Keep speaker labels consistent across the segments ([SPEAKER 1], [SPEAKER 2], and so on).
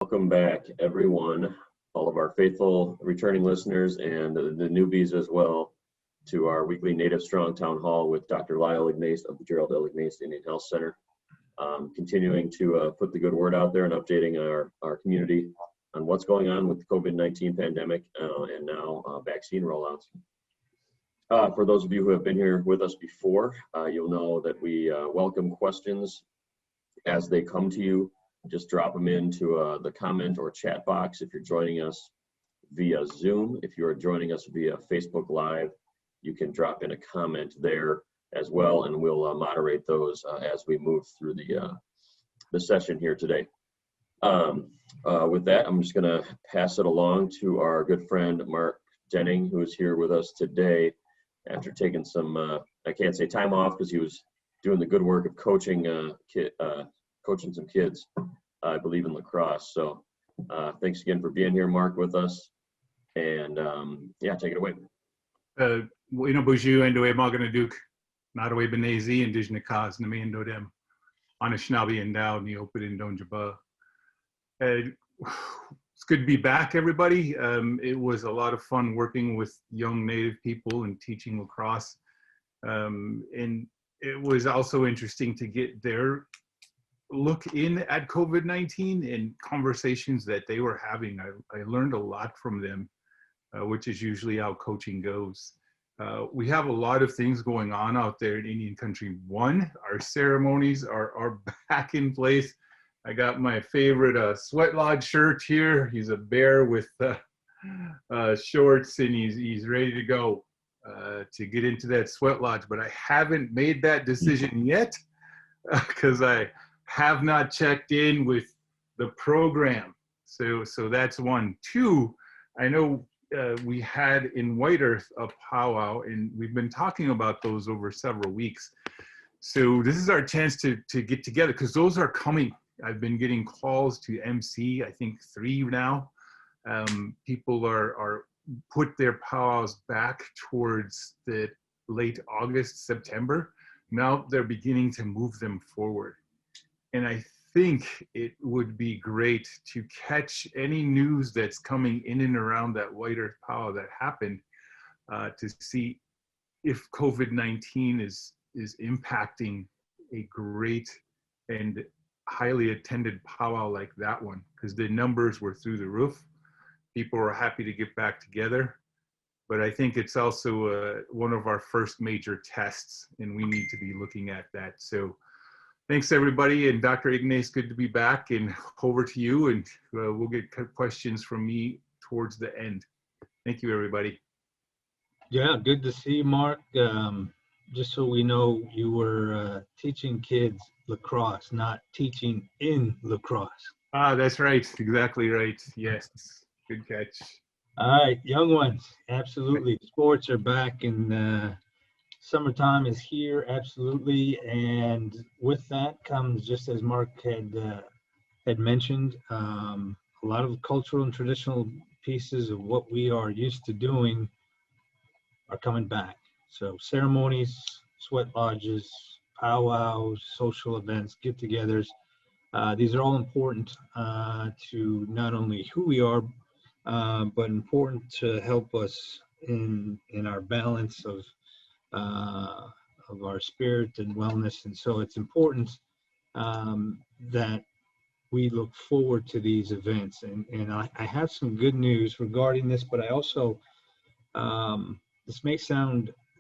[SPEAKER 1] Welcome back, everyone, all of our faithful returning listeners and the newbies as well, to our weekly Native Strong Town Hall with Dr. Lyle Ignace of the Gerald L. Ignace Indian Health Center. Continuing to put the good word out there and updating our community on what's going on with the COVID-19 pandemic and now vaccine rollouts. For those of you who have been here with us before, you'll know that we welcome questions as they come to you. Just drop them into the comment or chat box if you're joining us via Zoom. If you are joining us via Facebook Live, you can drop in a comment there as well, and we'll moderate those as we move through the session here today. With that, I'm just going to pass it along to our good friend Mark Denning, who is here with us today after taking some, I can't say time off because he was doing the good work of coaching coaching some kids, I believe, in lacrosse. So thanks again for being here, Mark, with us. And yeah, take it away.
[SPEAKER 2] Buju and Doe Maganaduk, Nadawe Benezi, and Dijnakas, Nami and Dodem, Anishnabi and Dow, Neopid and Donjaba. It's good to be back, everybody. It was a lot of fun working with young Native people and teaching lacrosse. And it was also interesting to get their look in at COVID-19 and conversations that they were having. I learned a lot from them, which is usually how coaching goes. We have a lot of things going on out there in Indian country. One, our ceremonies are back in place. I got my favorite Sweat Lodge shirt here. He's a bear with shorts, and he's ready to go to get into that Sweat Lodge. But I haven't made that decision yet because I have not checked in with the program. So that's one. Two, I know we had in White Earth a powwow, and we've been talking about those over several weeks. So this is our chance to get together, because those are coming. I've been getting calls to MC, I think 3 now. People are put their powwows back towards the late August, September. Now they're beginning to move them forward. And I think it would be great to catch any news that's coming in and around that White Earth powwow that happened, to see if COVID-19 is impacting a great and highly attended powwow like that one, because the numbers were through the roof. People were happy to get back together. But I think it's also one of our first major tests, and we need to be looking at that. So thanks, everybody. And Dr. Ignace, good to be back. And over to you, and we'll get questions from me towards the end. Thank you, everybody.
[SPEAKER 3] Yeah, good to see you, Mark. Just so we know, you were teaching kids lacrosse, not teaching in lacrosse.
[SPEAKER 2] That's right. Exactly right. Yes. Good catch.
[SPEAKER 3] All right, young ones, absolutely. Sports are back, and summertime is here, absolutely. And with that comes, just as Mark had mentioned, a lot of cultural and traditional pieces of what we are used to doing are coming back. So ceremonies, sweat lodges, powwows, social events, get-togethers. These are all important to not only who we are, but important to help us in our balance of our spirit and wellness. And so it's important that we look forward to these events. And I have some good news regarding this, but I also,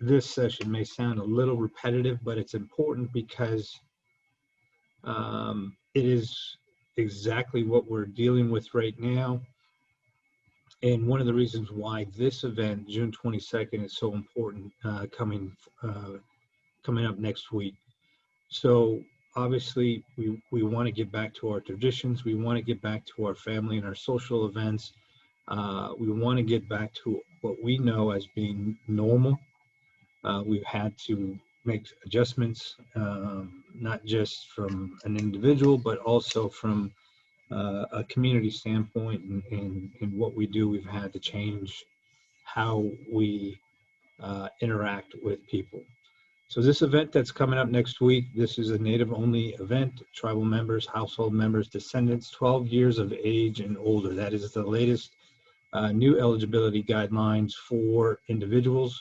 [SPEAKER 3] this session may sound a little repetitive, but it's important because it is exactly what we're dealing with right now. And one of the reasons why this event, June 22nd, is so important, coming up next week. So obviously, we want to get back to our traditions. We want to get back to our family and our social events. We want to get back to what we know as being normal. We've had to make adjustments, not just from an individual, but also from a community standpoint, and what we do. We've had to change how we interact with people. So this event that's coming up next week, this is a native-only event. Tribal members, household members, descendants 12 years of age and older. That is the latest new eligibility guidelines for individuals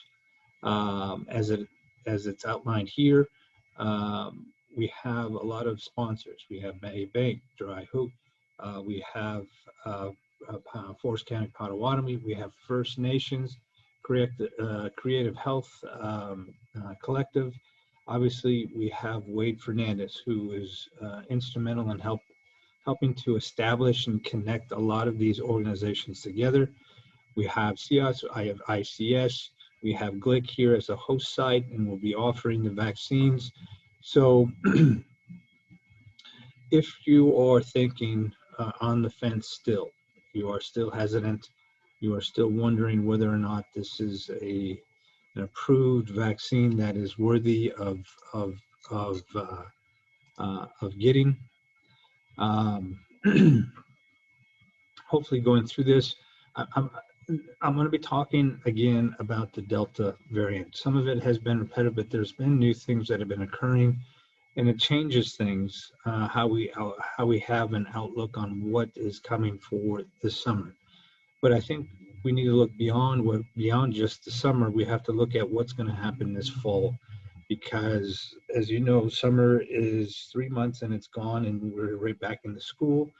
[SPEAKER 3] as it's outlined here. We have a lot of sponsors. We have Bay Bank, Dry Hoop. We have Forest County Potawatomi. We have First Nations, Creative Health Collective. Obviously, we have Wade Fernandez, who is instrumental in helping to establish and connect a lot of these organizations together. We have CIS, I have ICS, we have GLIC here as a host site, and we'll be offering the vaccines. So if you are thinking on the fence still, you are still hesitant, you are still wondering whether or not this is an approved vaccine that is worthy of getting, hopefully going through this, I'm going to be talking again about the Delta variant. Some of it has been repetitive, but there's been new things that have been occurring, and it changes things, how we have an outlook on what is coming for this summer. But I think we need to look beyond just the summer. We have to look at what's going to happen this fall, because as you know, summer is 3 months and it's gone, and we're right back into school.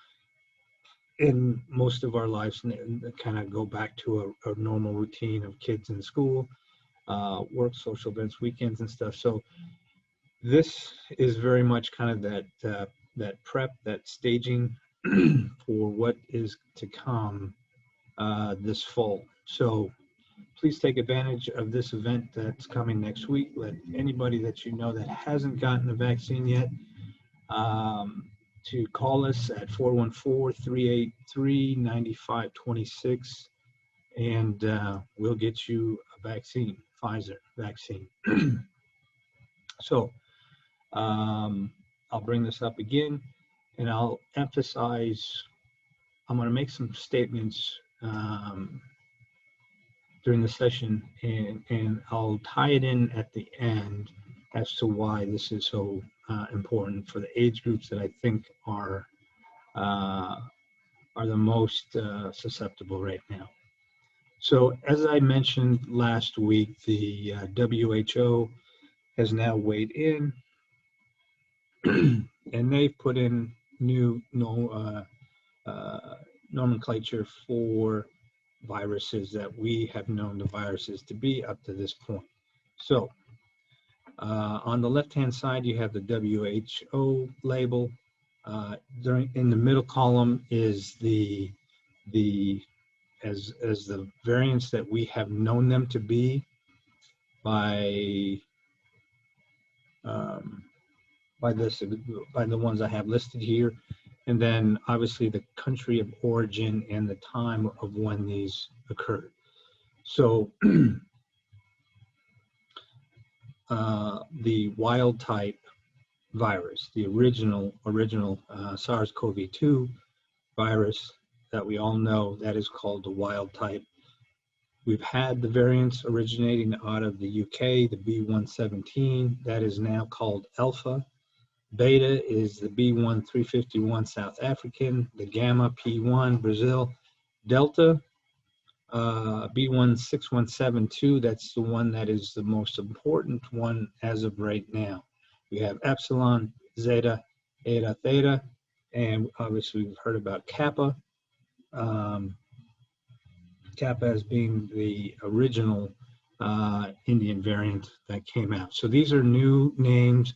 [SPEAKER 3] And most of our lives kind of go back to a normal routine of kids in school, work, social events, weekends and stuff. So this is very much kind of that prep, that staging for what is to come this fall. So please take advantage of this event that's coming next week. Let anybody that you know that hasn't gotten the vaccine yet to call us at 414-383-9526, and we'll get you a vaccine, Pfizer vaccine. So I'll bring this up again, and I'll emphasize, I'm going to make some statements during the session, and I'll tie it in at the end as to why this is so important for the age groups that I think are the most susceptible right now. So as I mentioned last week, the WHO has now weighed in, and they've put in new nomenclature for viruses that we have known the viruses to be up to this point. So on the left-hand side, you have the WHO label. In the middle column is the variants that we have known them to be by the ones I have listed here, and then obviously the country of origin and the time of when these occurred. So the wild type virus, the original SARS-CoV-2 virus that we all know, that is called the wild type. We've had the variants originating out of the UK, the B117, that is now called Alpha. Beta is the B1351 South African, the Gamma P1 Brazil, Delta B16172, that's the one that is the most important one as of right now. We have Epsilon, Zeta, Eta, Theta, and obviously we've heard about Kappa. Kappa as being the original Indian variant that came out. So these are new names.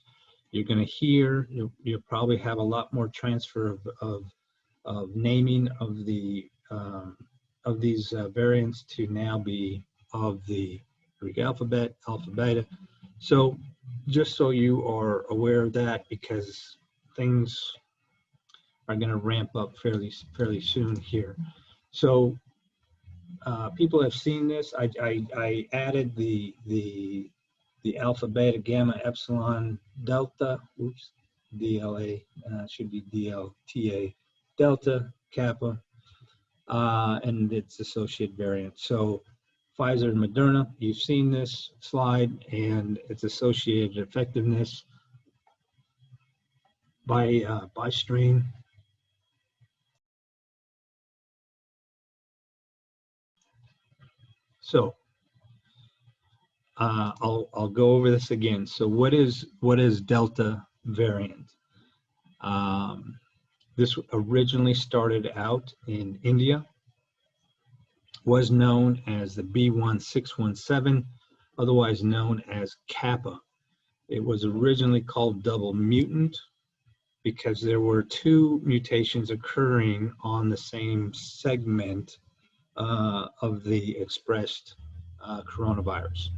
[SPEAKER 3] You're going to hear, you'll probably have a lot more transfer of naming of the of these variants to now be of the Greek alphabet, alpha, beta. So just so you are aware of that, because things are going to ramp up fairly soon here. So people have seen this. I added the alpha, beta, gamma, epsilon, delta, DLA, should be DLTA, delta, kappa, and its associated variant. So Pfizer and Moderna, you've seen this slide and its associated effectiveness by strain. So I'll go over this again. So what is Delta variant? This originally started out in India, was known as the B1617, otherwise known as Kappa. It was originally called double mutant because there were two mutations occurring on the same segment of the expressed coronavirus.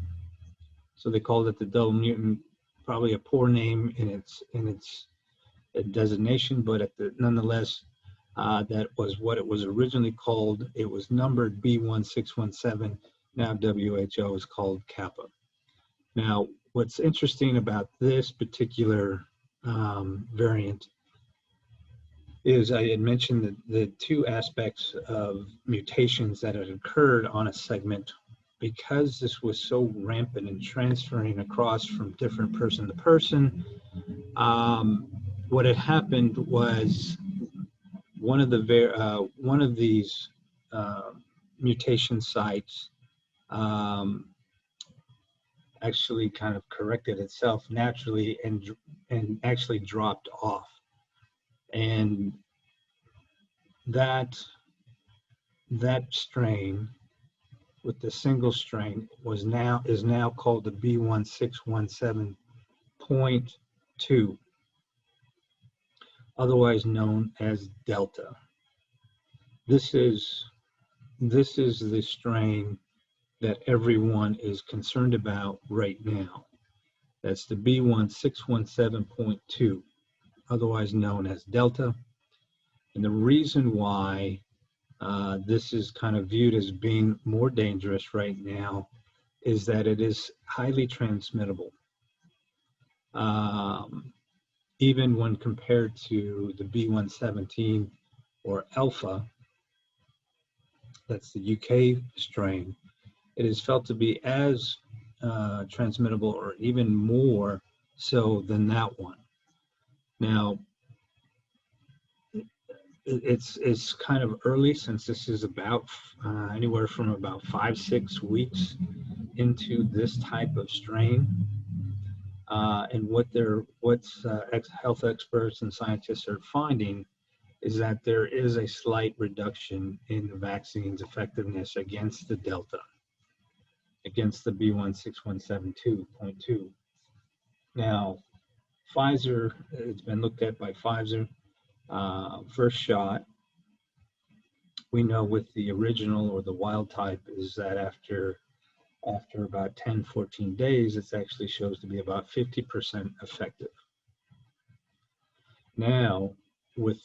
[SPEAKER 3] So they called it the double mutant, probably a poor name in its designation, but nonetheless, that was what it was originally called. It was numbered B1617. Now WHO is called Kappa. Now, what's interesting about this particular variant is I had mentioned the two aspects of mutations that had occurred on a segment. Because this was so rampant and transferring across from different person to person, what had happened was one of these mutation sites actually kind of corrected itself naturally and actually dropped off, and that strain with the single strain is now called the B1617.2, otherwise known as Delta. This is the strain that everyone is concerned about right now. That's the B1617.2, otherwise known as Delta. And the reason why this is kind of viewed as being more dangerous right now is that it is highly transmittable. Even when compared to the B117 or Alpha, that's the UK strain, it is felt to be as transmittable or even more so than that one. Now, it's kind of early since this is about anywhere from about 5-6 weeks into this type of strain, and what health experts and scientists are finding is that there is a slight reduction in the vaccine's effectiveness against the Delta, against the B1617.2. Now, Pfizer, it's been looked at by Pfizer. First shot, we know with the original or the wild type is that after about 10-14 days, it actually shows to be about 50% effective. Now, with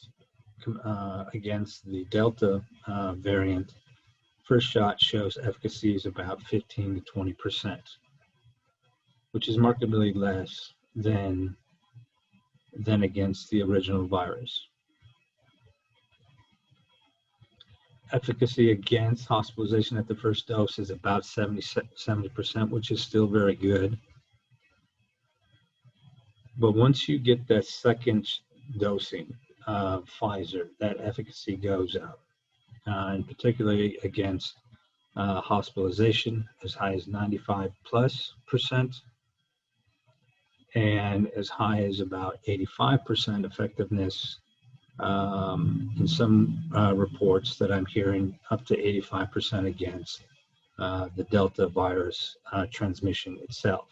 [SPEAKER 3] against the Delta variant, first shot shows efficacy is about 15 to 20%, which is markedly less than against the original virus. Efficacy against hospitalization at the first dose is about 70%, which is still very good. But once you get that second dosing of Pfizer, that efficacy goes up, and particularly against hospitalization as high as 95+%, and as high as about 85% effectiveness. In some reports that I'm hearing, up to 85% against the Delta virus transmission itself.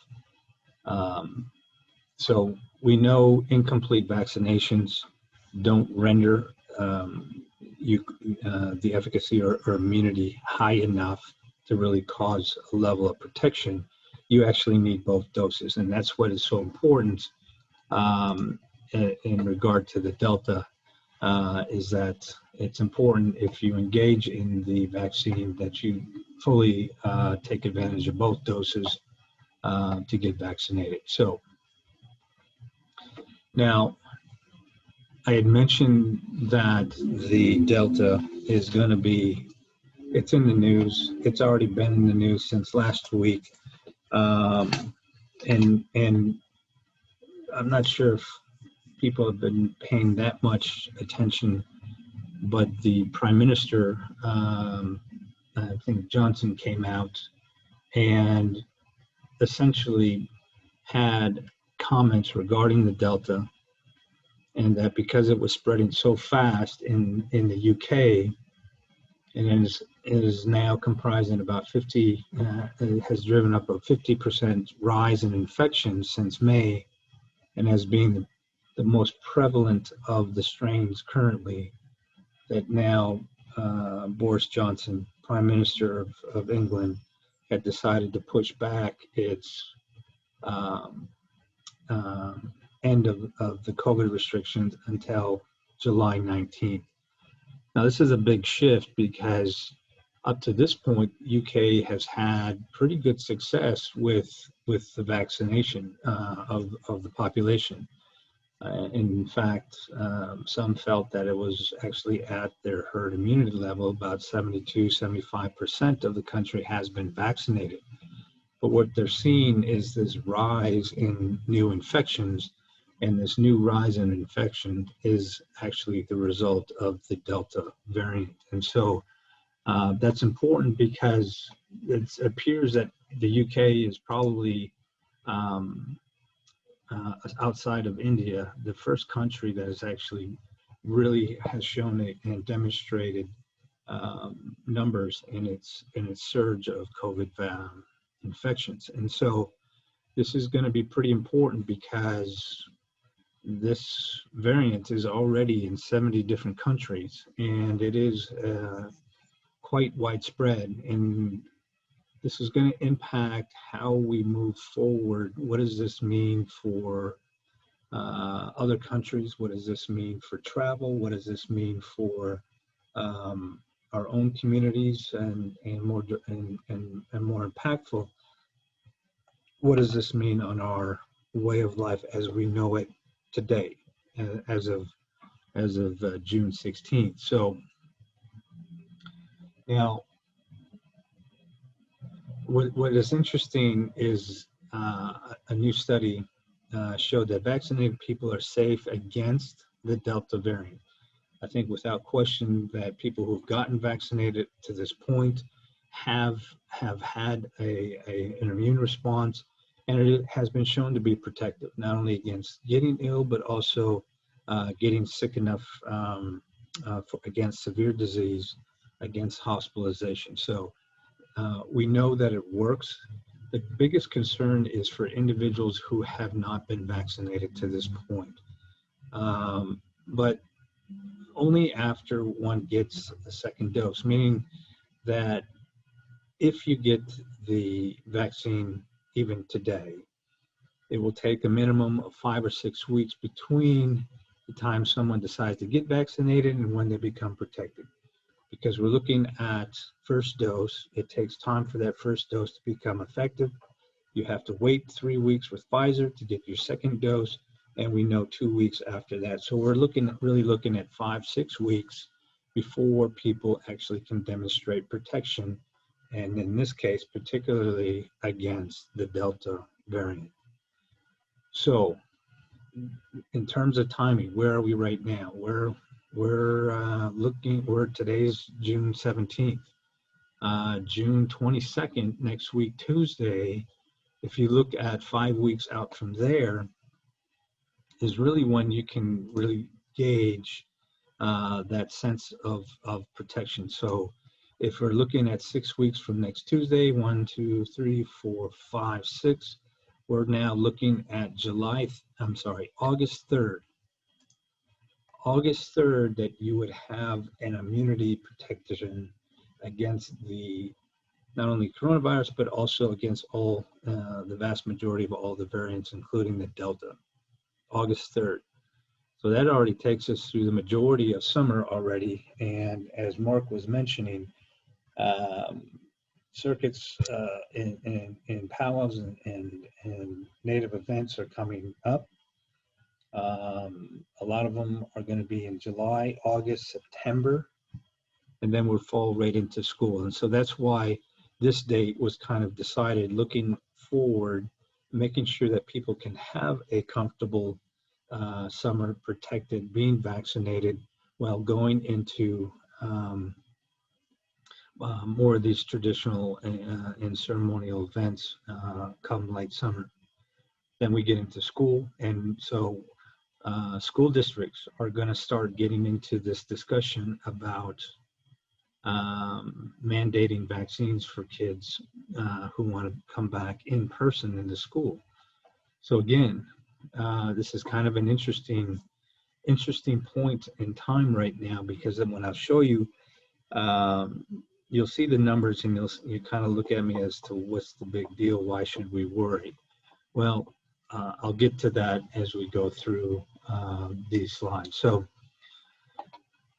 [SPEAKER 3] So we know incomplete vaccinations don't render the efficacy or immunity high enough to really cause a level of protection. You actually need both doses, and that's what is so important in regard to the Delta. Is that it's important if you engage in the vaccine that you fully take advantage of both doses to get vaccinated. So now, I had mentioned that the Delta is going to be It's in the news. It's already been in the news since last week. And I'm not sure if people have been paying that much attention, but the Prime Minister, I think Johnson, came out and essentially had comments regarding the Delta, and that because it was spreading so fast in the UK, and it is now comprising about 50, it has driven up a 50% rise in infections since May, and as being the most prevalent of the strains currently, that now Boris Johnson, Prime Minister of England, had decided to push back its um, end of the COVID restrictions until July 19th. Now, this is a big shift because up to this point, UK has had pretty good success with the vaccination of the population. In fact, some felt that it was actually at their herd immunity level. About 72-75% of the country has been vaccinated. But what they're seeing is this rise in new infections, and this new rise in infection is actually the result of the Delta variant. And so that's important because it appears that the UK is probably outside of India, the first country that is actually really has shown it and demonstrated numbers in its surge of COVID infections. And so this is going to be pretty important because this variant is already in 70 different countries, and it is quite widespread. And this is going to impact how we move forward. What does this mean for other countries? What does this mean for travel? What does this mean for our own communities? And more impactful, what does this mean on our way of life as we know it today, as of June 16th? So now, what is interesting is a new study showed that vaccinated people are safe against the Delta variant. I think without question that people who've gotten vaccinated to this point have had an immune response, and it has been shown to be protective, not only against getting ill, but also getting sick enough against severe disease, against hospitalization. So we know that it works. The biggest concern is for individuals who have not been vaccinated to this point. But only after one gets a second dose, meaning that if you get the vaccine even today, it will take a minimum of 5 or 6 weeks between the time someone decides to get vaccinated and when they become protected. Because we're looking at first dose, it takes time for that first dose to become effective. You have to wait 3 weeks with Pfizer to get your second dose, and we know 2 weeks after that. So we're really looking at 5-6 weeks before people actually can demonstrate protection, and in this case, particularly against the Delta variant. So in terms of timing, where are we right now? Today's June 17th. June 22nd, next week, Tuesday, if you look at 5 weeks out from there, is really when you can really gauge that sense of protection. So if we're looking at 6 weeks from next Tuesday, 1, 2, 3, 4, 5, 6, we're now looking at August 3rd. August 3rd, that you would have an immunity protection against not only coronavirus, but also against all the vast majority of all the variants, including the Delta. August 3rd. So that already takes us through the majority of summer already. And as Mark was mentioning, circuits in powwows and native events are coming up. A lot of them are going to be in July, August, September. and then we'll fall right into school. And so that's why this date was kind of decided, looking forward, making sure that people can have a comfortable summer, protected, being vaccinated while going into more of these traditional and ceremonial events come late summer. Then we get into school, and so school districts are going to start getting into this discussion about mandating vaccines for kids who want to come back in person into school. So again, this is kind of an interesting point in time right now, because when I'll show you, you'll see the numbers and you kind of look at me as to what's the big deal, why should we worry? Well, I'll get to that as we go through these slides. So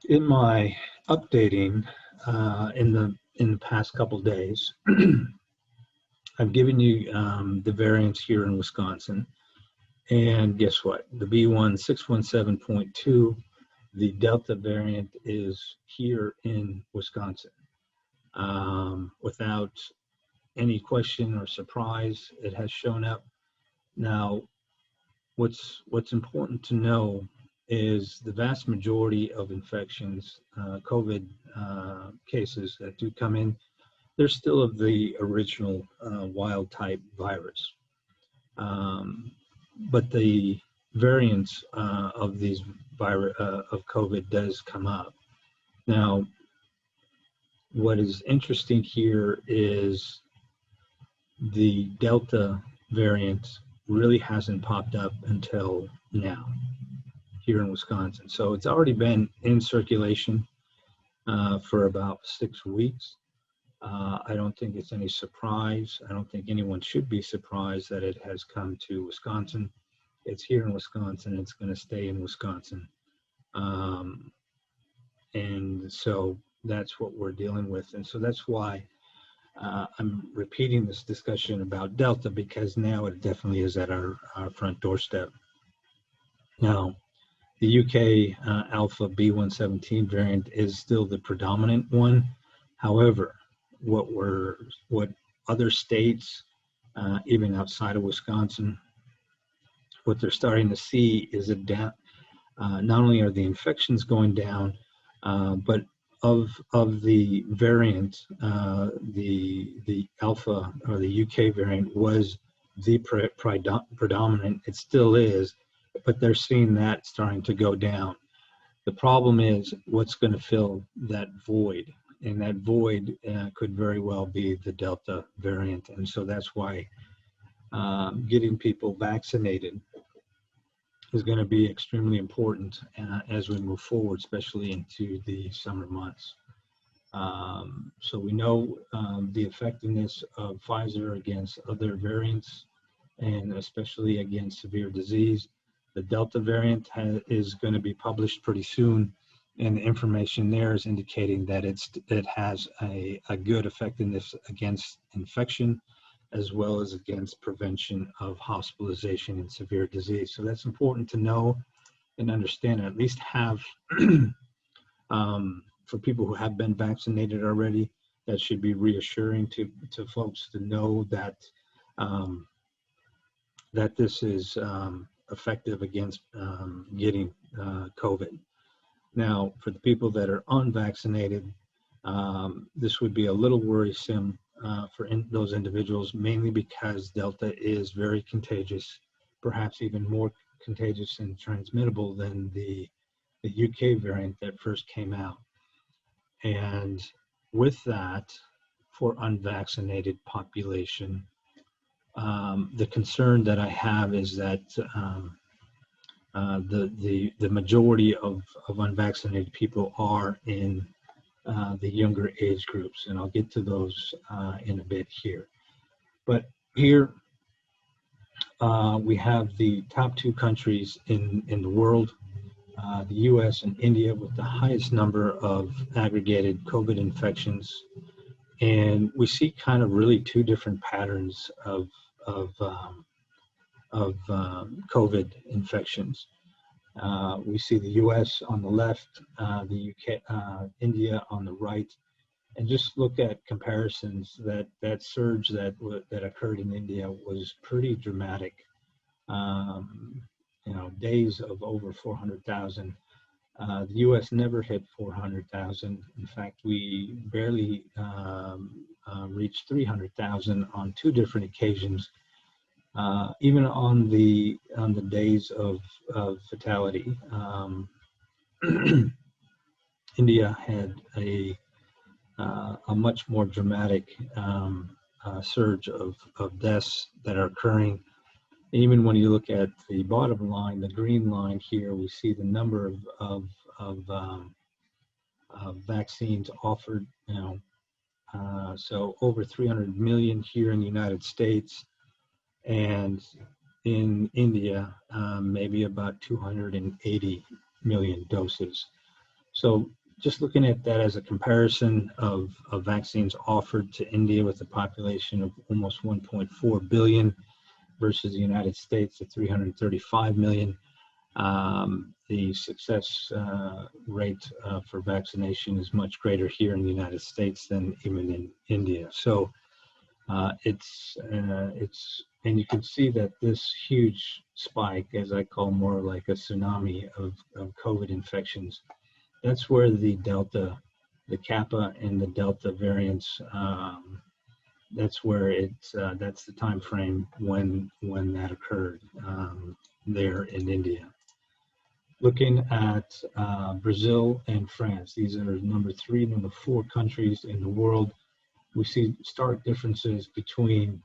[SPEAKER 3] in my updating in the past couple days, I've given you the variants here in Wisconsin, and guess what? The B1617.2, the Delta variant, is here in Wisconsin. Without any question or surprise, it has shown up. Now, what's important to know is the vast majority of infections, COVID cases that do come in, they're still of the original wild type virus. But the variants of these of COVID does come up. Now, what is interesting here is the Delta variant really hasn't popped up until now here in Wisconsin. So it's already been in circulation for about 6 weeks. I don't think it's any surprise. I don't think anyone should be surprised that it has come to Wisconsin. It's here in Wisconsin. It's going to stay in Wisconsin. And so that's what we're dealing with. And so that's why I'm repeating this discussion about Delta, because now it definitely is at our front doorstep. Now, the UK Alpha B117 variant is still the predominant one. However, what other states, even outside of Wisconsin, what they're starting to see is not only are the infections going down, but of the variant, the Alpha or the UK variant was the predominant. It still is, but they're seeing that starting to go down. The problem is what's going to fill that void, and that void could very well be the Delta variant. And so that's why getting people vaccinated is going to be extremely important as we move forward, especially into the summer months. So we know the effectiveness of Pfizer against other variants, and especially against severe disease. The Delta variant is going to be published pretty soon, and the information there is indicating that it has a good effectiveness against infection, as well as against prevention of hospitalization and severe disease. So that's important to know and understand, at least have, for people who have been vaccinated already. That should be reassuring to folks to know that that this is effective against getting COVID. Now, for the people that are unvaccinated, this would be a little worrisome for those individuals, mainly because Delta is very contagious, perhaps even more contagious and transmittable than the UK variant that first came out. And with that, for unvaccinated population, the concern that I have is that the majority of unvaccinated people are in the younger age groups, and I'll get to those in a bit here. But here we have the top 2 countries in the world, the US and India, with the highest number of aggregated COVID infections. And we see kind of really 2 different patterns of COVID infections. We see the US on the left, the UK, India on the right, and just look at comparisons. That surge that occurred in India was pretty dramatic. You know, days of over 400,000. The U.S. never hit 400,000. In fact, we barely reached 300,000 on two different occasions. Even on the days of fatality, India had a much more dramatic surge of deaths that are occurring. Even when you look at the bottom line, the green line here, we see the number of vaccines offered. You know, so over 300 million here in the United States, and in India, maybe about 280 million doses. So just looking at that as a comparison of vaccines offered to India with a population of almost 1.4 billion versus the United States at 335 million, the success rate for vaccination is much greater here in the United States than even in India. So it's and you can see that this huge spike, as I call more like a tsunami of COVID infections, that's where the Delta, the Kappa and the Delta variants, that's where that's the time frame when that occurred there in India. Looking at Brazil and France, these are number 3, number 4 countries in the world. We see stark differences between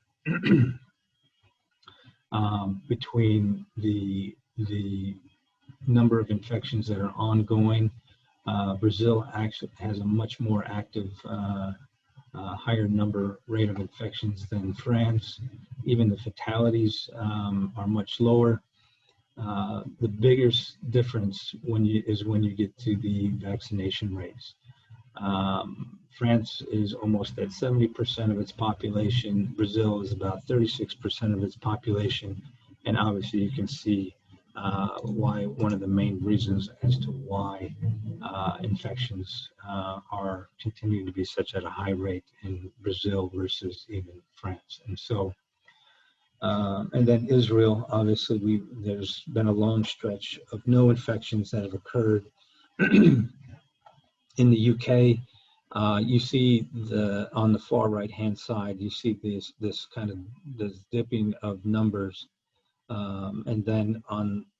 [SPEAKER 3] between the number of infections that are ongoing. Brazil actually has a much more active, higher rate of infections than France. Even the fatalities are much lower. The biggest difference is when you get to the vaccination rates. France is almost at 70% of its population. Brazil is about 36% of its population. And obviously you can see why one of the main reasons as to why infections are continuing to be such at a high rate in Brazil versus even France. And so, and then Israel, obviously there's been a long stretch of no infections that have occurred. In the UK, you see on the far right-hand side, you see this kind of this dipping of numbers, and then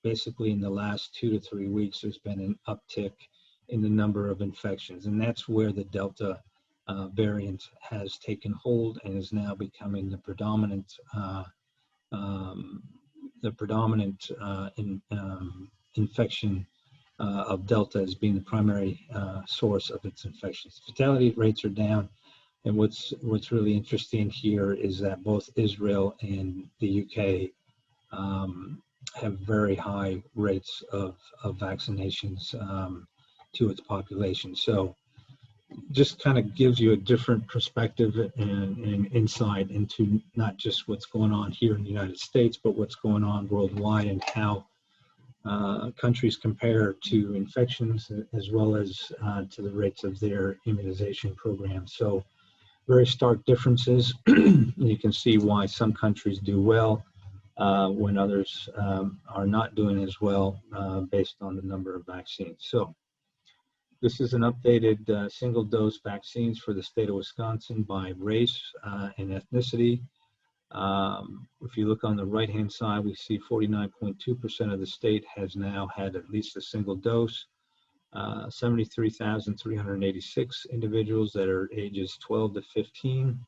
[SPEAKER 3] basically in the last 2 to 3 weeks, there's been an uptick in the number of infections, and that's where the Delta variant has taken hold and is now becoming the predominant infection of Delta as being the primary source of its infections. Fatality rates are down, and what's really interesting here is that both Israel and the UK have very high rates of vaccinations to its population. So just kind of gives you a different perspective and insight into not just what's going on here in the United States, but what's going on worldwide and how countries compare to infections as well as to the rates of their immunization programs. So very stark differences. You can see why some countries do well when others are not doing as well based on the number of vaccines. So this is an updated single dose vaccines for the state of Wisconsin by race and ethnicity. If you look on the right-hand side, we see 49.2% of the state has now had at least a single dose. 73,386 individuals that are ages 12 to 15.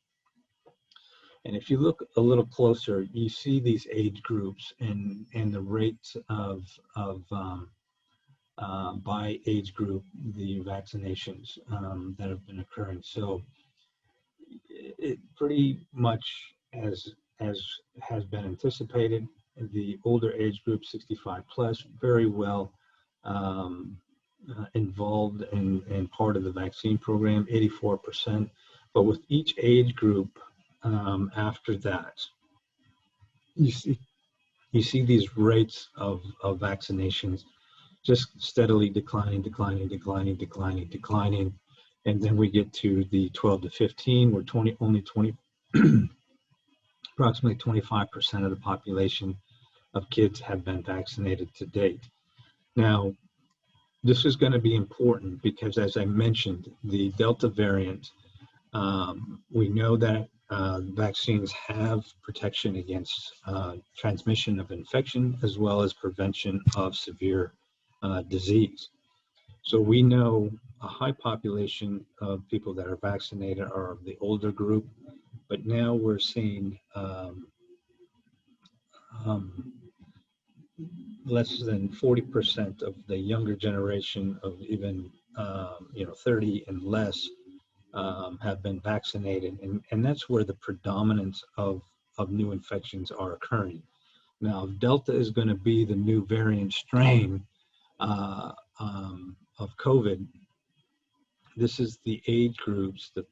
[SPEAKER 3] And if you look a little closer, you see these age groups and the rates of by age group, the vaccinations that have been occurring. So it pretty much as has been anticipated, the older age group, 65 plus, very well involved in part of the vaccine program, 84%. But with each age group after that, you see these rates of vaccinations just steadily declining. And then we get to the 12 to 15, where approximately 25% of the population of kids have been vaccinated to date. Now, this is going to be important because, as I mentioned, the Delta variant, we know that vaccines have protection against transmission of infection as well as prevention of severe disease. So we know a high population of people that are vaccinated are of the older group, but now we're seeing less than 40% of the younger generation of even 30 and less have been vaccinated, and that's where the predominance of new infections are occurring. Now, if Delta is going to be the new variant strain of COVID, this is the age groups that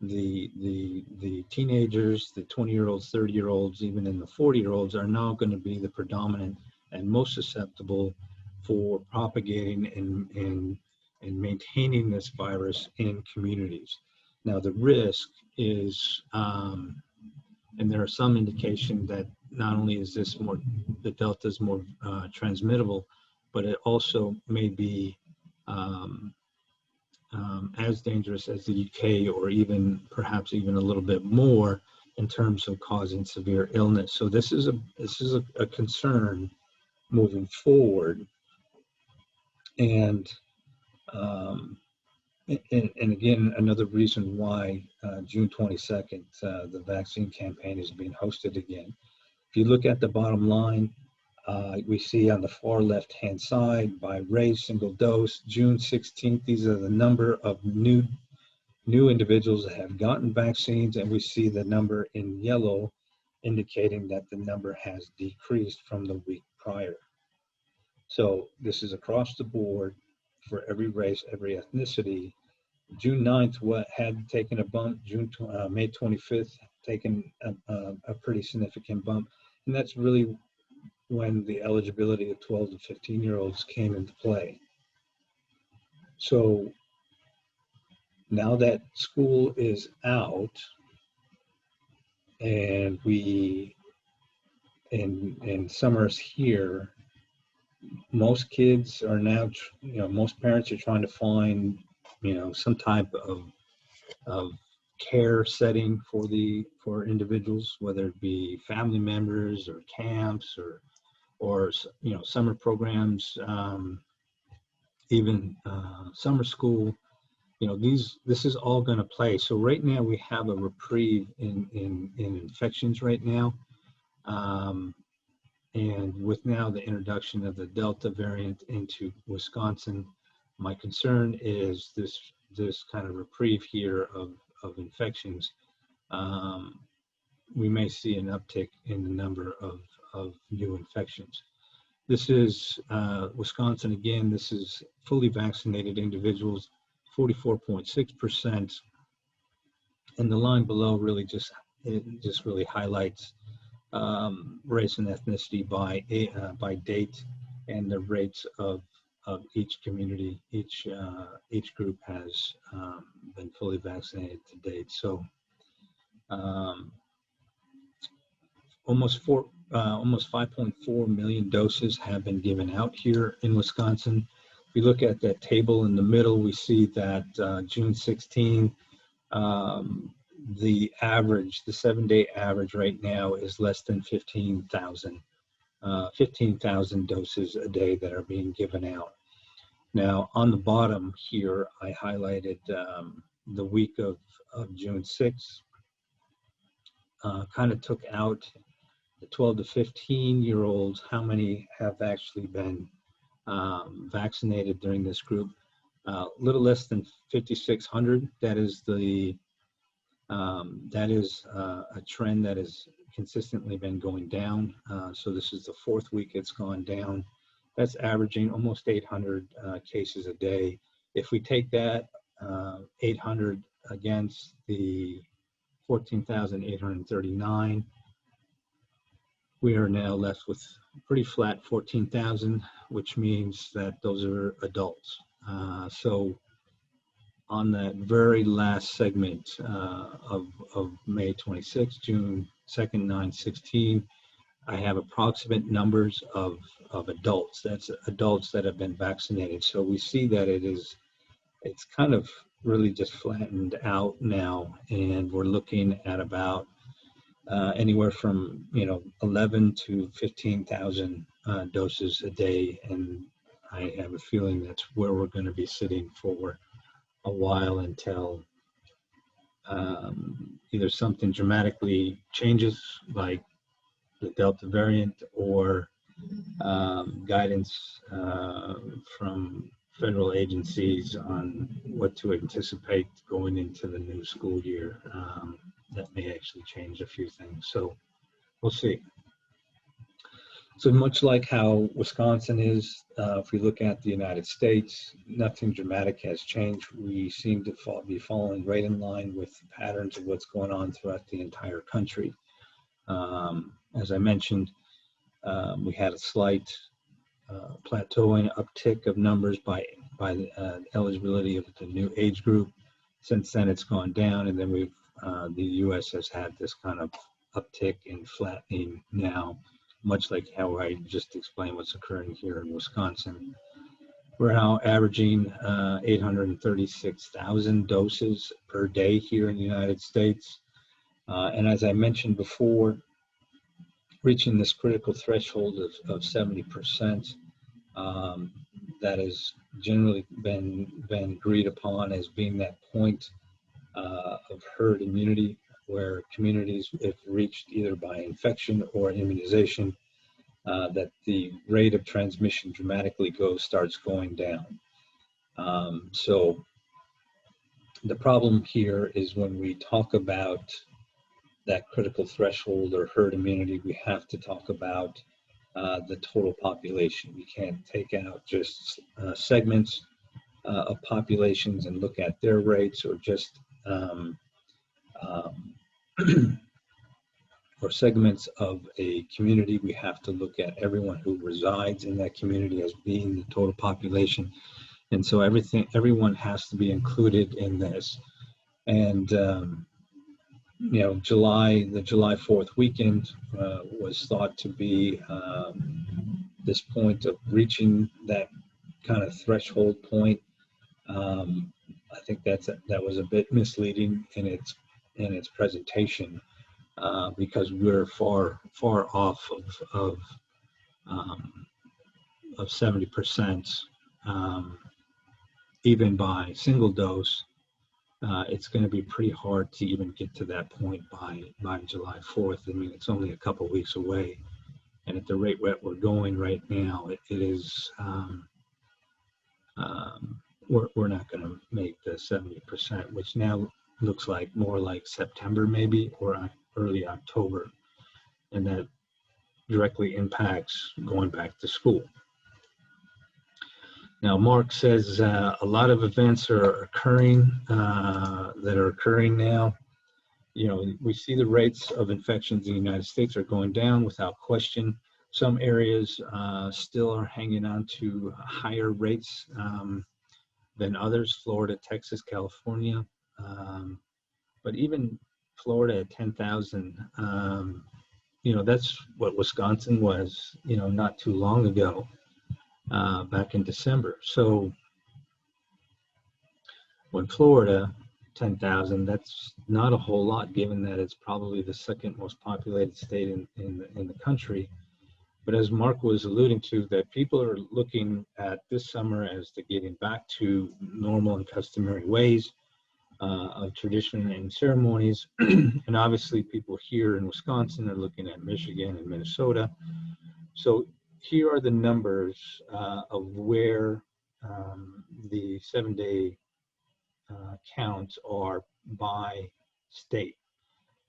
[SPEAKER 3] the teenagers, the 20-year-olds, 30-year-olds, even in the 40-year-olds are now going to be the predominant and most susceptible for propagating and maintaining this virus in communities. Now, the risk is, and there are some indication that not only is this more, the Delta is more transmittable, but it also may be as dangerous as the UK, or even perhaps even a little bit more in terms of causing severe illness. So this is a concern moving forward, and again, another reason why June 22nd, the vaccine campaign is being hosted again. If you look at the bottom line, we see on the far left-hand side by race, single dose, June 16th, these are the number of new individuals that have gotten vaccines, and we see the number in yellow indicating that the number has decreased from the week prior. So this is across the board for every race, every ethnicity. June 9th had taken a bump, May 25th taken a pretty significant bump, and that's really when the eligibility of 12 to 15-year-olds came into play. So now that school is out and and summer's here, most kids are now, most parents are trying to find, some type of care setting for individuals, whether it be family members or camps or summer programs, even summer school. This is all going to play. So right now we have a reprieve in infections right now, and with now the introduction of the Delta variant into Wisconsin, my concern is this kind of reprieve here of infections. We may see an uptick in the number of new infections. This is Wisconsin again. This is fully vaccinated individuals, 44.6%, and the line below really just really highlights race and ethnicity by date, and the rates of each community. Each group has been fully vaccinated to date. So almost 5.4 million doses have been given out here in Wisconsin. If you look at that table in the middle, we see that June 16, the 7-day average right now is less than 15,000 doses a day that are being given out. Now, on the bottom here, I highlighted the week of June 6th, kind of took out the 12 to 15-year-olds, how many have actually been vaccinated during this group. Little less than 5,600. That is a trend that has consistently been going down. So this is the fourth week it's gone down. That's averaging almost 800 cases a day. If we take that 800 against the 14,839, we are now left with pretty flat 14,000, which means that those are adults. So on that very last segment of May 26, June 2nd, 9/16, I have approximate numbers of adults. That's adults that have been vaccinated. So we see that it's kind of really just flattened out now, and we're looking at about anywhere from 11 to 15,000 doses a day, and I have a feeling that's where we're going to be sitting for a while until either something dramatically changes, like the Delta variant, or guidance from federal agencies on what to anticipate going into the new school year. That may actually change a few things. So we'll see. So much like how Wisconsin is, if we look at the United States, nothing dramatic has changed. We seem to be falling right in line with the patterns of what's going on throughout the entire country. As I mentioned, we had a slight plateauing uptick of numbers by the eligibility of the new age group. Since then, it's gone down, and then the U.S. has had this kind of uptick and flattening now, much like how I just explained what's occurring here in Wisconsin. We're now averaging 836,000 doses per day here in the United States. And as I mentioned before, reaching this critical threshold of 70%, that has generally been agreed upon as being that point of herd immunity, where communities, if reached either by infection or immunization, that the rate of transmission dramatically starts going down. So the problem here is when we talk about that critical threshold or herd immunity, we have to talk about the total population. We can't take out just segments of populations and look at their rates, or just or segments of a community. We have to look at everyone who resides in that community as being the total population. And so everyone has to be included in this. And the July 4th weekend was thought to be this point of reaching that kind of threshold point. I think that was a bit misleading in its presentation, because we're far off of 70%, even by single dose. It's going to be pretty hard to even get to that point by July 4th. I mean, it's only a couple of weeks away, and at the rate that we're going right now, it is we're not going to make the 70%, which now looks like more like September maybe, or early October, and that directly impacts going back to school. Now, Mark says a lot of events are occurring now. We see the rates of infections in the United States are going down without question. Some areas still are hanging on to higher rates than others: Florida, Texas, California. But even Florida at 10,000, that's what Wisconsin was, not too long ago. Back in December. So when Florida, 10,000, that's not a whole lot, given that it's probably the second most populated state in the country. But as Mark was alluding to, that people are looking at this summer as to getting back to normal and customary ways of tradition and ceremonies. And obviously people here in Wisconsin are looking at Michigan and Minnesota. So here are the numbers of where the 7-day counts are by state.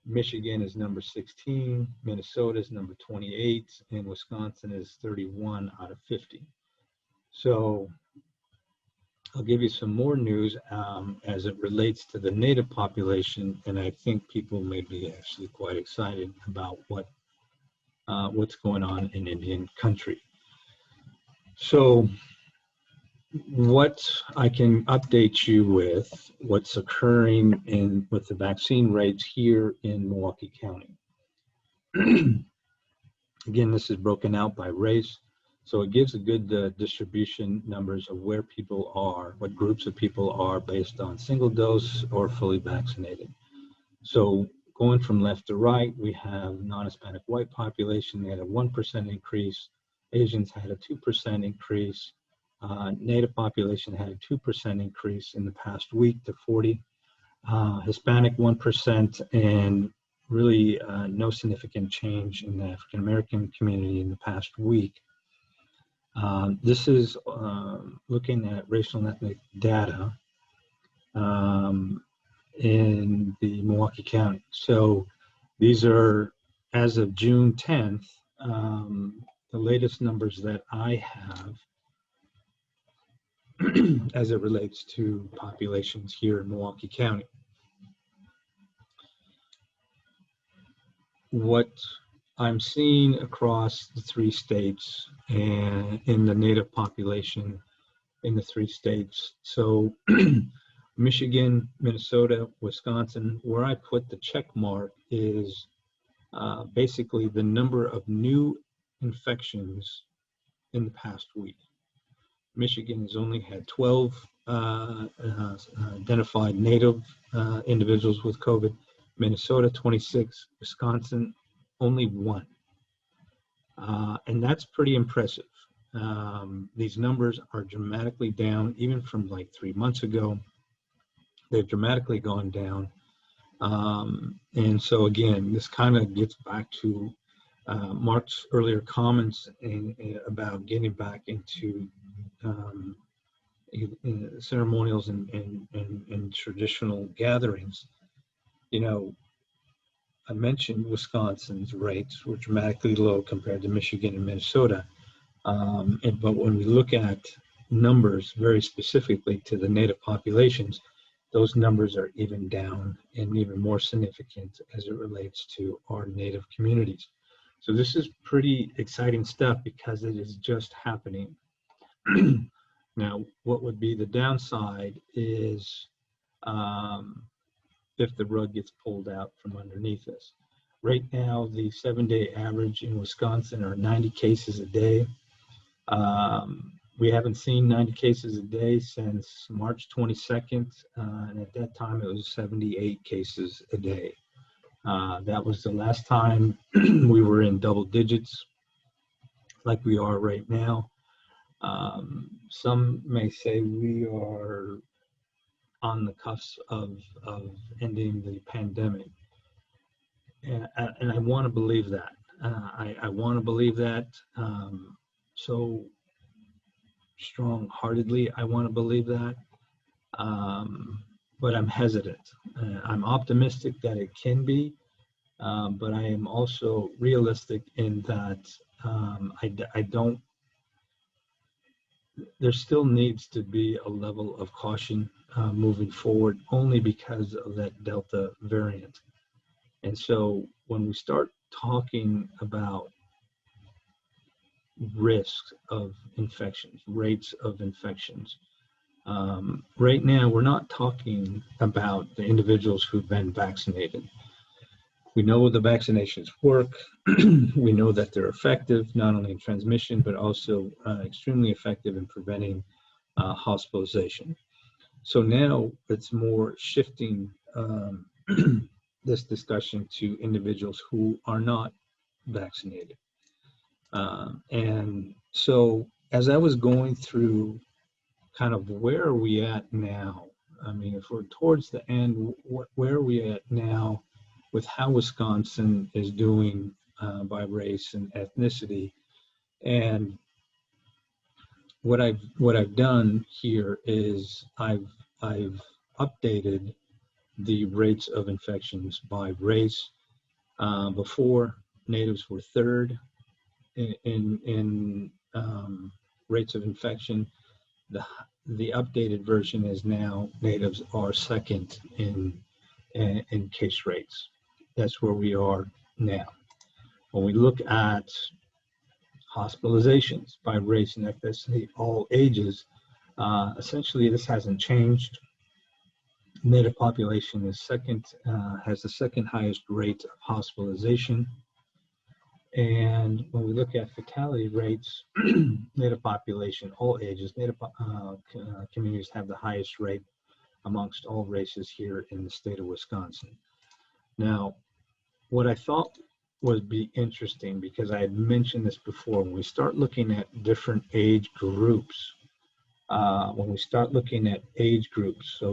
[SPEAKER 3] Michigan is number 16, Minnesota is number 28, and Wisconsin is 31 out of 50. So I'll give you some more news as it relates to the native population, and I think people may be actually quite excited about what what's going on in Indian country. So what I can update you with what's occurring with the vaccine rates here in Milwaukee County. Again, this is broken out by race, so it gives a good distribution numbers of where people are, what groups of people are based on single dose or fully vaccinated. So going from left to right, we have non-Hispanic white population, they had a 1% increase, Asians had a 2% increase, Native population had a 2% increase in the past week to 40, Hispanic 1%, and really no significant change in the African American community in the past week. This is looking at racial and ethnic data in the Milwaukee County. So these are, as of June 10th, the latest numbers that I have as it relates to populations here in Milwaukee County. What I'm seeing across the 3 states and in the Native population in the 3 states. So Michigan, Minnesota, Wisconsin, where I put the check mark is basically the number of new infections in the past week. Michigan has only had 12 identified Native individuals with COVID. Minnesota, 26. Wisconsin, only 1. And that's pretty impressive. These numbers are dramatically down, even from like 3 months ago. They've dramatically gone down. And so again, this kind of gets back to Mark's earlier comments about getting back into ceremonials and traditional gatherings. You know, I mentioned Wisconsin's rates were dramatically low compared to Michigan and Minnesota. But when we look at numbers very specifically to the Native populations, those numbers are even down and even more significant as it relates to our Native communities. So this is pretty exciting stuff because it is just happening. Now, what would be the downside is if the rug gets pulled out from underneath us. Right now, the 7-day average in Wisconsin are 90 cases a day. We haven't seen 90 cases a day since March 22nd, and at that time it was 78 cases a day. That was the last time we were in double digits like we are right now. Some may say we are on the cusp of ending the pandemic. And I want to believe that. I want to believe that so strong-heartedly. I want to believe that, but I'm hesitant. I'm optimistic that it can be, but I am also realistic in that I don't. There still needs to be a level of caution moving forward, only because of that Delta variant. And so when we start talking about risks of infections, rates of infections, right now we're not talking about the individuals who've been vaccinated. We know the vaccinations work. We know that they're effective, not only in transmission, but also extremely effective in preventing hospitalization. So now it's more shifting this discussion to individuals who are not vaccinated. And so as I was going through kind of where are we at now, I mean, if we're towards the end, where are we at now with how Wisconsin is doing by race and ethnicity? And what I've done here is I've updated the rates of infections by race. Before, Natives were third in rates of infection. The updated version is now Natives are second in case rates. That's where we are now. When we look at hospitalizations by race and ethnicity, all ages, essentially this hasn't changed. Native population is second, has the second highest rate of hospitalization. And when we look at fatality rates, Native population, all ages, Native communities have the highest rate amongst all races here in the state of Wisconsin. Now, what I thought would be interesting, because I had mentioned this before, when we start looking at different age groups, so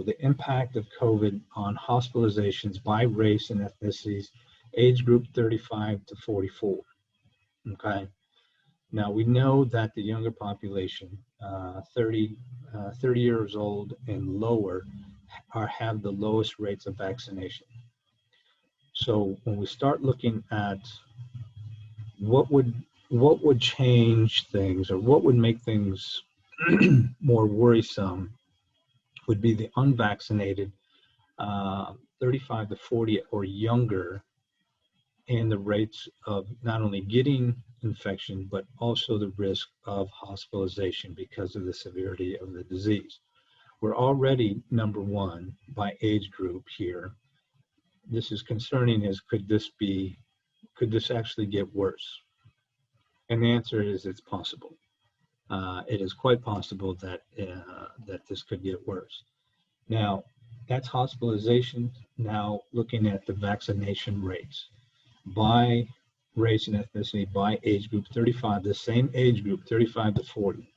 [SPEAKER 3] the impact of COVID on hospitalizations by race and ethnicities, age group 35 to 44, okay? Now, we know that the younger population, 30 years old and lower, have the lowest rates of vaccination. So when we start looking at what would change things, or what would make things more worrisome, would be the unvaccinated 35 to 40 or younger, and the rates of not only getting infection, but also the risk of hospitalization because of the severity of the disease. We're already number one by age group here. This is concerning, as could this actually get worse? And the answer is it's possible. It is quite possible that this could get worse. Now, that's hospitalization. Now, looking at the vaccination rates by race and ethnicity, by age group 35, the same age group, 35 to 40.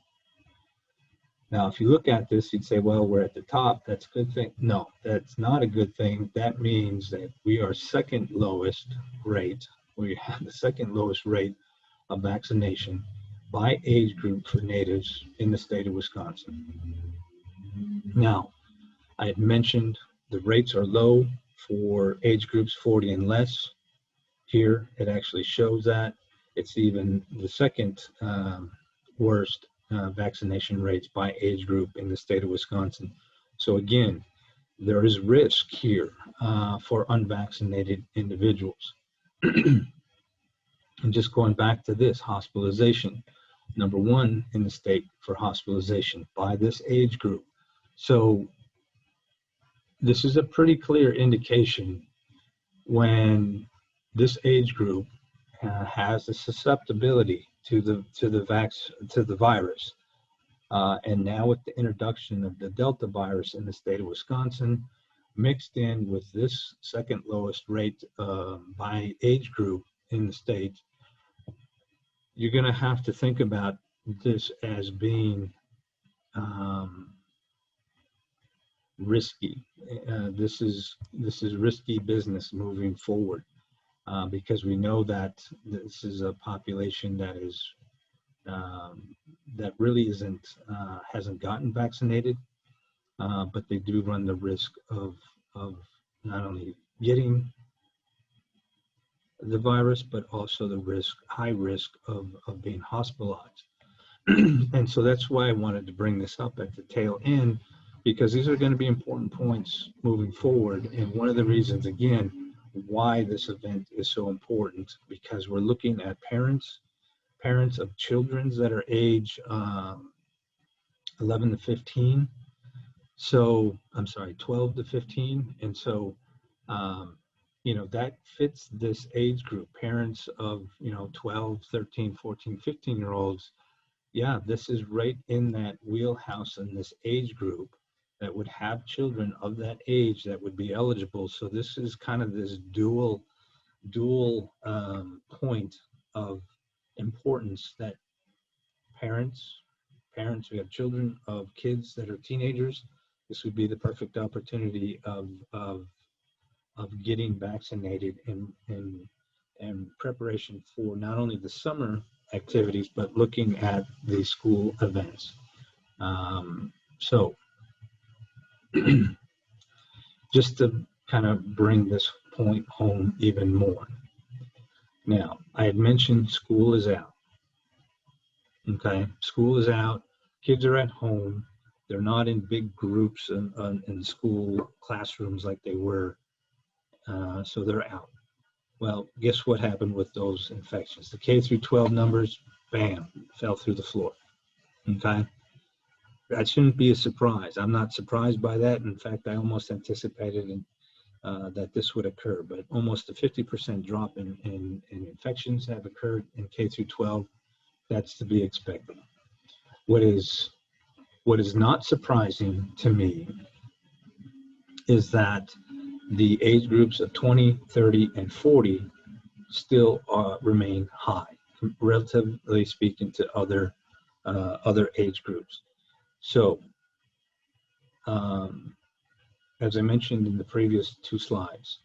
[SPEAKER 3] Now, if you look at this, you'd say, well, we're at the top. That's a good thing. No, that's not a good thing. That means that we are second lowest rate. We have the second lowest rate of vaccination by age group for natives in the state of Wisconsin. Now, I had mentioned the rates are low for age groups 40 and less. Here, it actually shows that. It's even the second worst vaccination rates by age group in the state of Wisconsin. So again, there is risk here for unvaccinated individuals. And just going back to this, hospitalization, number one in the state for hospitalization by this age group. So this is a pretty clear indication when this age group has a susceptibility to the virus. And now with the introduction of the Delta virus in the state of Wisconsin, mixed in with this second lowest rate by age group in the state, you're going to have to think about this as being risky. This is risky business moving forward, because we know that this is a population that is that really hasn't gotten vaccinated, but they do run the risk of not only getting the virus, but also the high risk of being hospitalized. And so that's why I wanted to bring this up at the tail end, because these are going to be important points moving forward. And one of the reasons, again, why this event is so important, because we're looking at parents of children that are age 11 to 15. So, I'm sorry, 12 to 15. And so, that fits this age group, parents of, 12, 13, 14, 15-year-olds. Yeah, this is right in that wheelhouse in this age group that would have children of that age that would be eligible. So this is kind of this dual point of importance, that parents who have children of kids that are teenagers, this would be the perfect opportunity of getting vaccinated in preparation for not only the summer activities, but looking at the school events. So just to kind of bring this point home even more. Now, I had mentioned school is out. Okay, school is out, kids are at home, they're not in big groups in school classrooms like they were, so they're out. Well, guess what happened with those infections? The K through 12 numbers, bam, fell through the floor. Okay. That shouldn't be a surprise. I'm not surprised by that. In fact, I almost anticipated that this would occur, but almost a 50% drop in infections have occurred in K through 12. That's to be expected. What is not surprising to me is that the age groups of 20, 30, and 40 still remain high, relatively speaking to other age groups. So, as I mentioned in the previous two slides,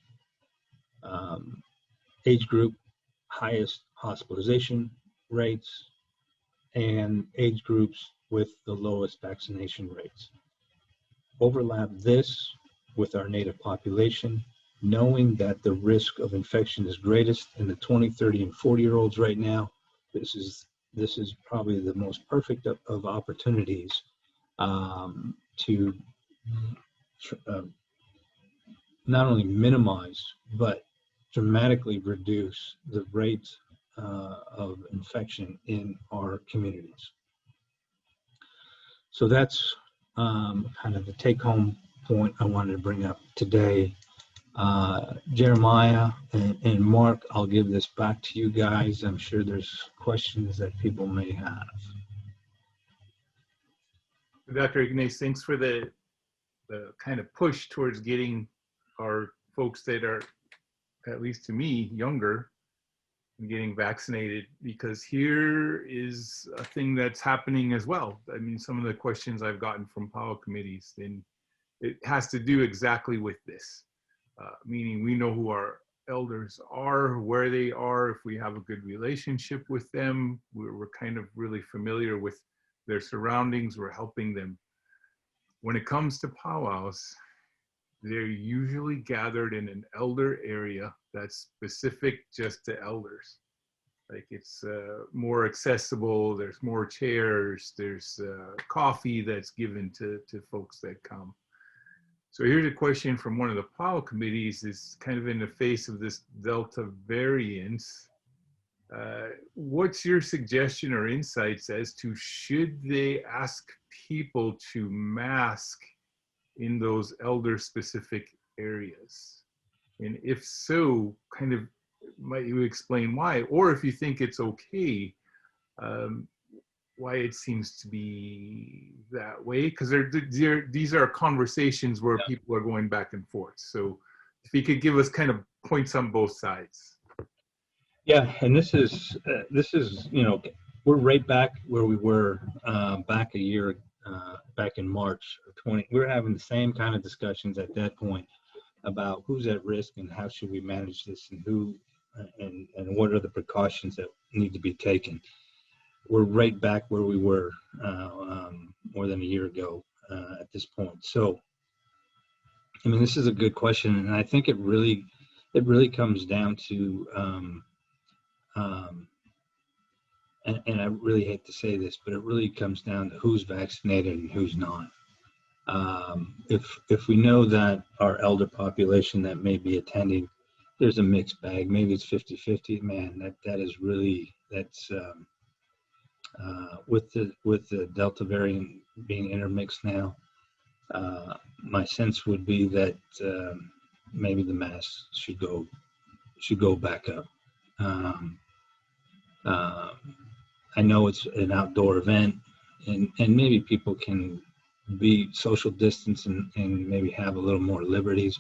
[SPEAKER 3] age group highest hospitalization rates and age groups with the lowest vaccination rates. Overlap this with our native population, knowing that the risk of infection is greatest in the 20, 30, and 40-year-olds right now. This is probably the most perfect of opportunities to not only minimize, but dramatically reduce the rate of infection in our communities. So that's kind of the take-home point I wanted to bring up today. Jeremiah and Mark, I'll give this back to you guys. I'm sure there's questions that people may have.
[SPEAKER 2] Dr. Ignace, thanks for the kind of push towards getting our folks that are, at least to me, younger, and getting vaccinated, because here is a thing that's happening as well. I mean, some of the questions I've gotten from POW committees, and it has to do exactly with this, meaning we know who our elders are, where they are, if we have a good relationship with them, we're kind of really familiar with their surroundings, we're helping them. When it comes to powwows, they're usually gathered in an elder area that's specific just to elders. Like it's more accessible, there's more chairs, there's coffee that's given to folks that come. So here's a question from one of the POW committees, is kind of in the face of this Delta variant. What's your suggestion or insights as to, should they ask people to mask in those elder specific areas? And if so, kind of, might you explain why? Or if you think it's okay, why it seems to be that way? Because these are conversations where people are going back and forth. So if you could give us kind of points on both sides.
[SPEAKER 3] Yeah, and this is you know, we're right back where we were back a year, back in March of 20. We're having the same kind of discussions at that point about who's at risk and how should we manage this, and who and what are the precautions that need to be taken. We're right back where we were more than a year ago at this point. So, I mean, this is a good question, and I think it really comes down to and I really hate to say this, but it really comes down to who's vaccinated and who's not. If we know that our elder population that may be attending, there's a mixed bag, maybe it's 50-50, man, that is really, that's with the Delta variant being intermixed now, my sense would be that maybe the masks should go back up. I know it's an outdoor event, and maybe people can be social distance and maybe have a little more liberties.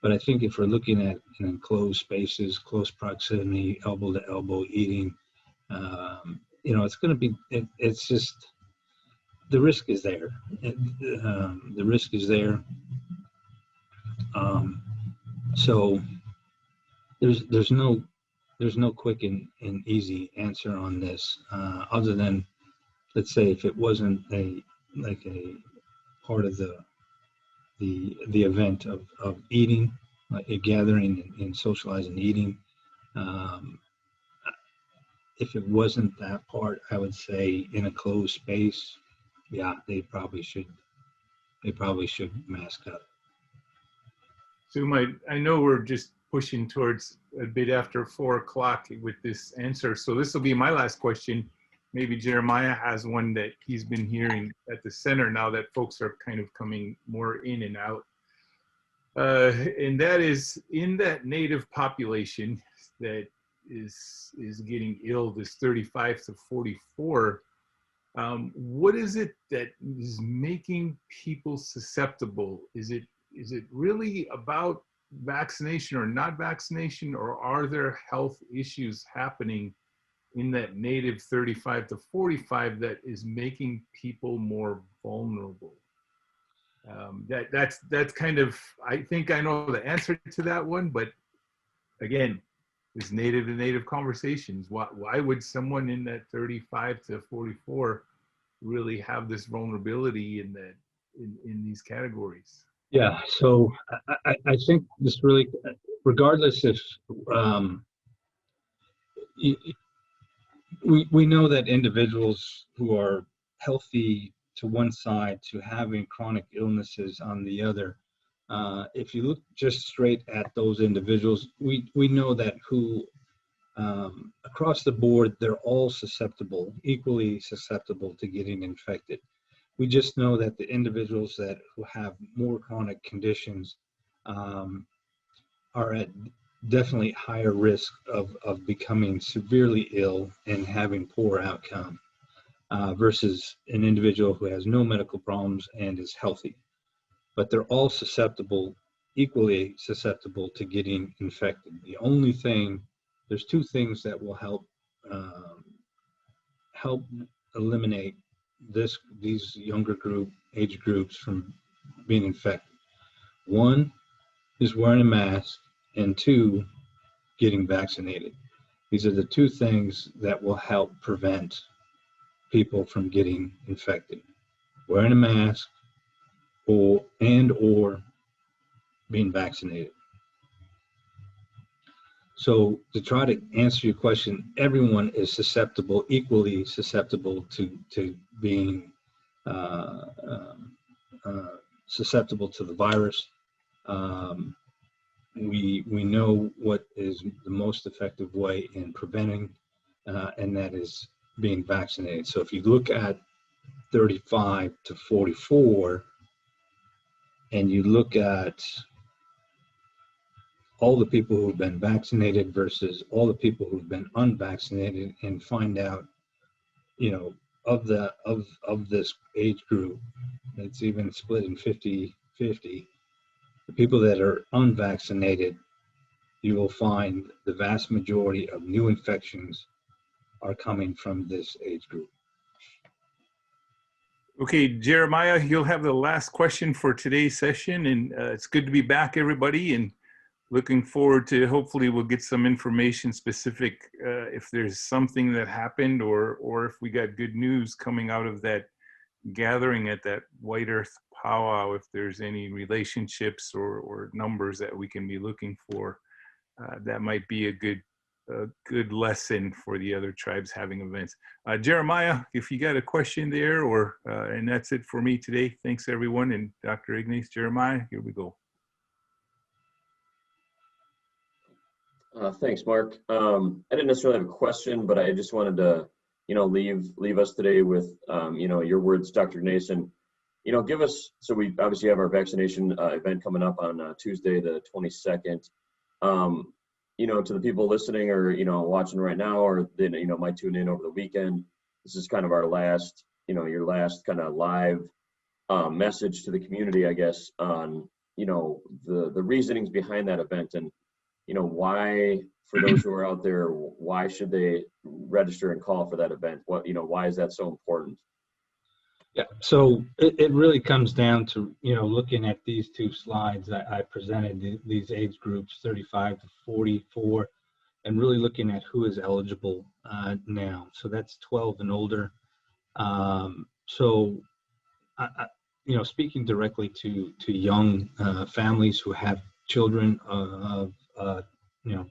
[SPEAKER 3] But I think if we're looking at enclosed spaces, close proximity, elbow to elbow eating, you know, it's going to be, it's just, the risk is there. The risk is there. So there's no quick and easy answer on this, other than, let's say, if it wasn't a part of the event of eating, like a gathering and socializing eating. If it wasn't that part, I would say in a closed space, yeah, they probably should mask up.
[SPEAKER 2] So I know we're just pushing towards a bit after 4 o'clock with this answer. So this will be my last question. Maybe Jeremiah has one that he's been hearing at the center now that folks are kind of coming more in and out. And that is, in that native population that is getting ill, this 35 to 44, what is it that is making people susceptible? Is it really about vaccination or not vaccination, or are there health issues happening in that native 35 to 45 that is making people more vulnerable? That's kind of, I think I know the answer to that one, but again, it's native to native conversations. Why would someone in that 35 to 44 really have this vulnerability in these categories?
[SPEAKER 3] Yeah, so I think this really, regardless if we know that individuals who are healthy to one side to having chronic illnesses on the other, if you look just straight at those individuals, we know that who across the board, they're all susceptible, equally susceptible to getting infected. We just know that the individuals who have more chronic conditions are at definitely higher risk of becoming severely ill and having poor outcome versus an individual who has no medical problems and is healthy. But they're all equally susceptible to getting infected. The only thing, there's two things that will help eliminate these younger age groups from being infected. One is wearing a mask, and two, getting vaccinated. These are the two things that will help prevent people from getting infected: wearing a mask or being vaccinated. So to try to answer your question, everyone is equally susceptible to being susceptible to the virus. We know what is the most effective way in preventing, and that is being vaccinated. So if you look at 35 to 44, and you look at all the people who've been vaccinated versus all the people who've been unvaccinated, and find out, of this age group, it's even split in 50-50. The people that are unvaccinated, you will find the vast majority of new infections are coming from this age group.
[SPEAKER 2] Okay, Jeremiah, you'll have the last question for today's session, and it's good to be back, everybody, and looking forward to, hopefully we'll get some information specific if there's something that happened or if we got good news coming out of that gathering at that White Earth powwow, if there's any relationships or numbers that we can be looking for. That might be a good lesson for the other tribes having events. Jeremiah, if you got a question there, and that's it for me today. Thanks everyone, and Dr. Ignace, Jeremiah, here we go.
[SPEAKER 1] Thanks, Mark. I didn't necessarily have a question, but I just wanted to, leave us today with, your words, Dr. Nason. Give us, so we obviously have our vaccination event coming up on Tuesday, the 22nd. To the people listening or, watching right now, or then, might tune in over the weekend, this is kind of our last, your last kind of live message to the community, I guess, on, the reasonings behind that event, and, why, for those who are out there, why should they register and call for that event? Why is that so important?
[SPEAKER 3] Yeah, so it really comes down to, looking at these two slides I presented, these age groups, 35 to 44, and really looking at who is eligible now. So that's 12 and older. So, speaking directly to young families who have children of,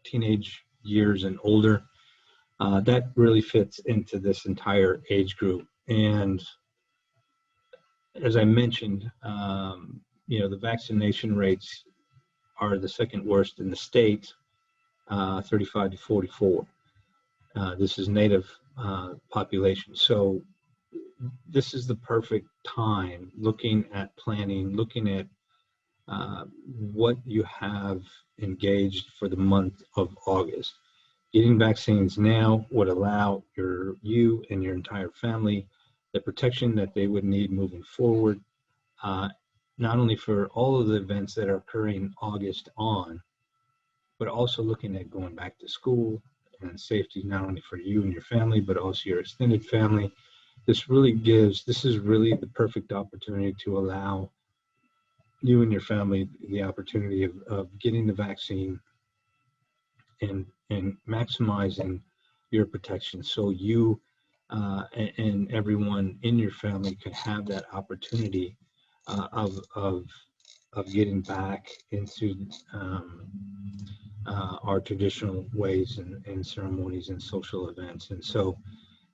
[SPEAKER 3] teenage years and older, that really fits into this entire age group. And as I mentioned, the vaccination rates are the second worst in the state, 35 to 44. This is native population. So this is the perfect time looking at planning, looking at what you have engaged for the month of August. Getting vaccines now would allow you and your entire family the protection that they would need moving forward, not only for all of the events that are occurring August on, but also looking at going back to school and safety, not only for you and your family, but also your extended family. This is really the perfect opportunity to allow you and your family the opportunity of getting the vaccine and maximizing your protection, so you and everyone in your family can have that opportunity of getting back into our traditional ways and ceremonies and social events. And so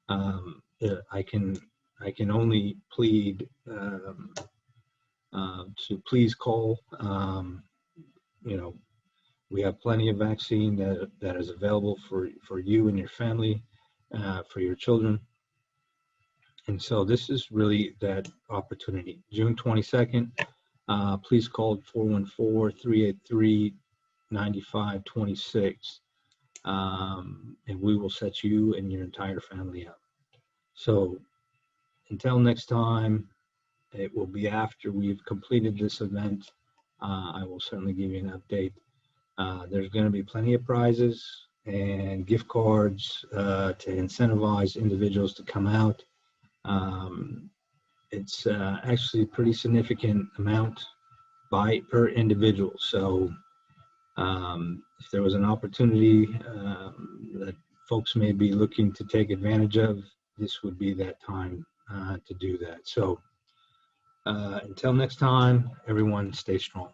[SPEAKER 3] I can only plead to please call. We have plenty of vaccine that is available for you and your family, for your children. And so this is really that opportunity. June 22nd, please call 414-383-9526. And we will set you and your entire family up. So until next time, it will be after we've completed this event. I will certainly give you an update. There's going to be plenty of prizes and gift cards to incentivize individuals to come out. It's actually a pretty significant amount per individual. So if there was an opportunity that folks may be looking to take advantage of, this would be that time to do that. So until next time, everyone stay strong.